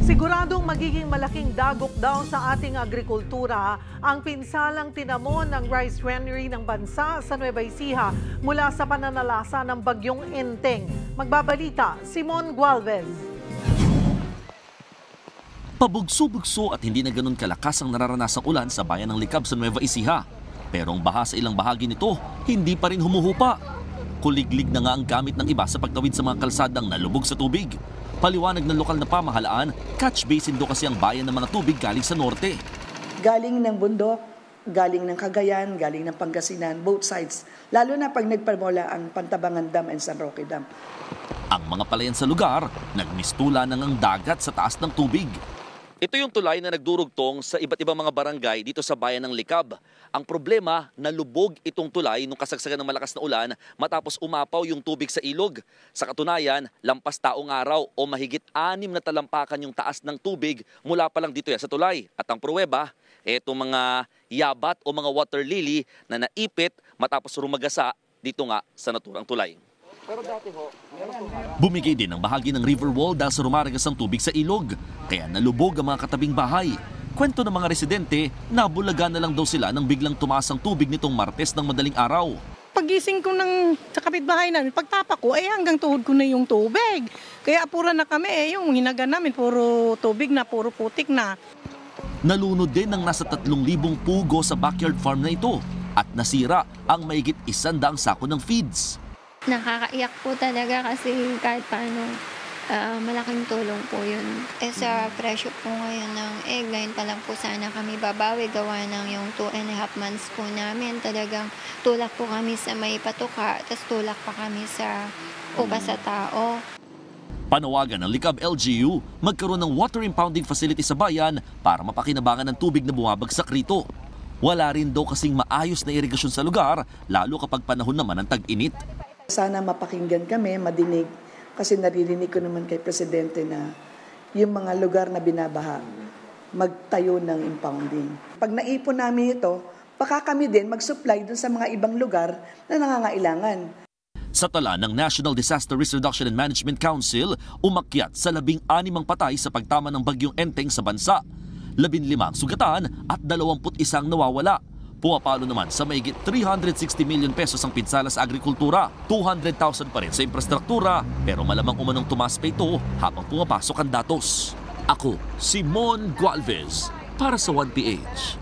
Siguradong magiging malaking dagok daw sa ating agrikultura ang pinsalang tinamon ng rice granary ng bansa sa Nueva Ecija mula sa pananalasa ng bagyong Enteng. Magbabalita, Simon Gualvez. Pabugso-bugso at hindi na ganun kalakas ang nararanasang ulan sa bayan ng Licab sa Nueva Ecija. Pero ang baha sa ilang bahagi nito, hindi pa rin humuhupa. Kuliglig na nga ang gamit ng iba sa pagtawid sa mga kalsadang nalubog sa tubig. Paliwanag ng lokal na pamahalaan, catch basin do kasi ang bayan ng mga tubig galing sa norte. Galing ng bundok, galing ng Cagayan, galing ng Pangasinan, both sides. Lalo na pag nagpamola ang Pantabangan Dam and San Roque Dam. Ang mga palayan sa lugar, nagmistula ng ang dagat sa taas ng tubig. Ito yung tulay na nagdurugtong sa iba't ibang mga barangay dito sa bayan ng Licab. Ang problema, nalubog itong tulay nung kasagsagan ng malakas na ulan matapos umapaw yung tubig sa ilog. Sa katunayan, lampas taong araw o mahigit 6 na talampakan yung taas ng tubig mula pa lang dito sa tulay. At ang pruweba, itong mga yabat o mga water lily na naipit matapos rumagasa dito nga sa naturang tulay. Bumigay din ang bahagi ng river wall dahil sa rumaragas ang tubig sa ilog. Kaya nalubog ang mga katabing bahay. Kwento ng mga residente, nabulaga na lang daw sila nang biglang tumaas ang tubig nitong Martes ng madaling araw. Pagising ko sa kapitbahay namin, pagtapa ko, hanggang tuhod ko na yung tubig. Kaya apura na kami, yung hinaga namin, puro tubig na, puro putik na. Nalunod din ng nasa 3,000 pugo sa backyard farm na ito at nasira ang mahigit 100 sako ng feeds. Nakakaiyak po talaga kasi kahit paano malaking tulong po yun. Sa presyo po ngayon ng egg, ngayon pa lang po sana kami babawi gawa ng yung 2.5 months po namin. Talagang tulak po kami sa may patuka, tapos tulak pa kami sa upa sa tao. Panawagan ng Licab LGU magkaroon ng water impounding facility sa bayan para mapakinabangan ng tubig na bumabagsak rito. Wala rin daw kasing maayos na irigasyon sa lugar, lalo kapag panahon naman ng tag-init. Sana mapakinggan kami, madinig, kasi naririnig ko naman kay Presidente na yung mga lugar na binabaha, magtayo ng impounding. Pag naipon namin ito, baka kami din mag-supply dun sa mga ibang lugar na nangangailangan. Sa tala ng National Disaster Risk Reduction and Management Council, umakyat sa 16 patay sa pagtama ng bagyong Enteng sa bansa. 15 sugatan at 21 nawawala. Pumapalo naman sa mahigit 360 million pesos ang pinsala sa agrikultura. 200,000 pa rin sa infrastruktura, pero malamang umanong tumaas pa ito habang pumapasok ang datos. Ako, Simon Gualvez, para sa 1PH.